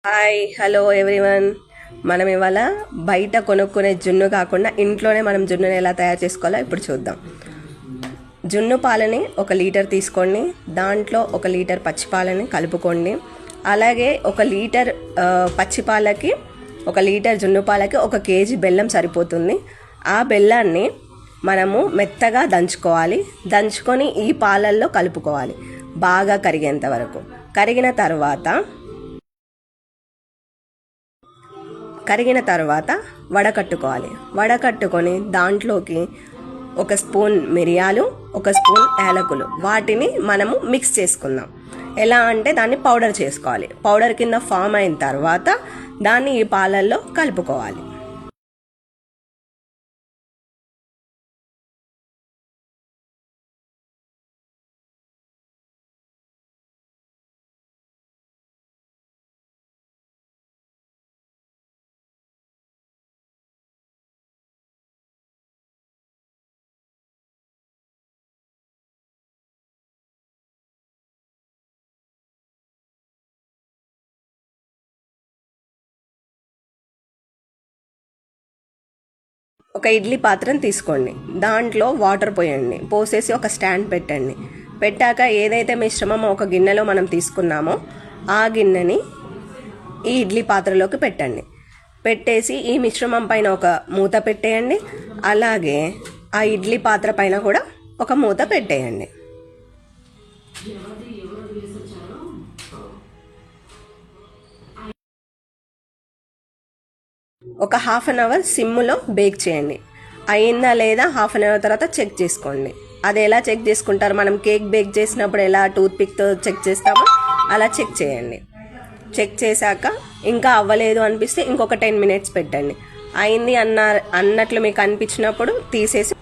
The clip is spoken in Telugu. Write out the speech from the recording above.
Hi hello everyone. మనం ఇవాళ బయట కొనుక్కునే జున్ను కాకుండా ఇంట్లోనే మనం జున్నుని ఎలా తయారు చేసుకోవాలో ఇప్పుడు చూద్దాం. జున్ను పాలని 1 లీటర్ తీసుకోండి. దాంట్లో 1 లీటర్ పచ్చిపాలని కలుపుకోండి. అలాగే 1 లీటర్ పచ్చిపాలకి 1 లీటర్ జున్ను పాలకి 1 కేజీ బెల్లం సరిపోతుంది. ఆ బెల్లాన్ని మనము మెత్తగా దంచుకోవాలి. దంచుకొని ఈ పాలల్లో కలుపుకోవాలి బాగా కరిగేంత వరకు. కరిగిన తర్వాత వడకట్టుకోవాలి. వడకట్టుకొని దాంట్లోకి 1 స్పూన్ మిరియాలు, 1 స్పూన్ యాలకులు, వాటిని మనము మిక్స్ చేసుకుందాం. ఎలా అంటే దాన్ని పౌడర్ చేసుకోవాలి. పౌడర్ కింద ఫామ్ అయిన తర్వాత దాన్ని ఈ పాలల్లో కలుపుకోవాలి. ఒక ఇడ్లీ పాత్రను తీసుకోండి. దాంట్లో వాటర్ పోయండి. పోసేసి ఒక స్టాండ్ పెట్టండి. పెట్టాక ఏదైతే మిశ్రమం ఒక గిన్నెలో మనం తీసుకున్నామో ఆ గిన్నెని ఈ ఇడ్లీ పాత్రలోకి పెట్టండి. పెట్టేసి ఈ మిశ్రమం పైన ఒక మూత పెట్టేయండి. అలాగే ఆ ఇడ్లీ పాత్ర పైన కూడా ఒక మూత పెట్టేయండి. ఒక హాఫ్ అన్ అవర్ సిమ్లో బేక్ చేయండి. అయిందా లేదా హాఫ్ అన్ అవర్ తర్వాత చెక్ చేసుకోండి. అది ఎలా చెక్ చేసుకుంటారు? మనం కేక్ బేక్ చేసినప్పుడు ఎలా టూత్ పిక్తో చెక్ చేస్తామో అలా చెక్ చేయండి. చెక్ చేశాక ఇంకా అవ్వలేదు అనిపిస్తే ఇంకొక 10 మినిట్స్ పెట్టండి. అయింది అన్నట్లు మీకు అనిపించినప్పుడు తీసేసి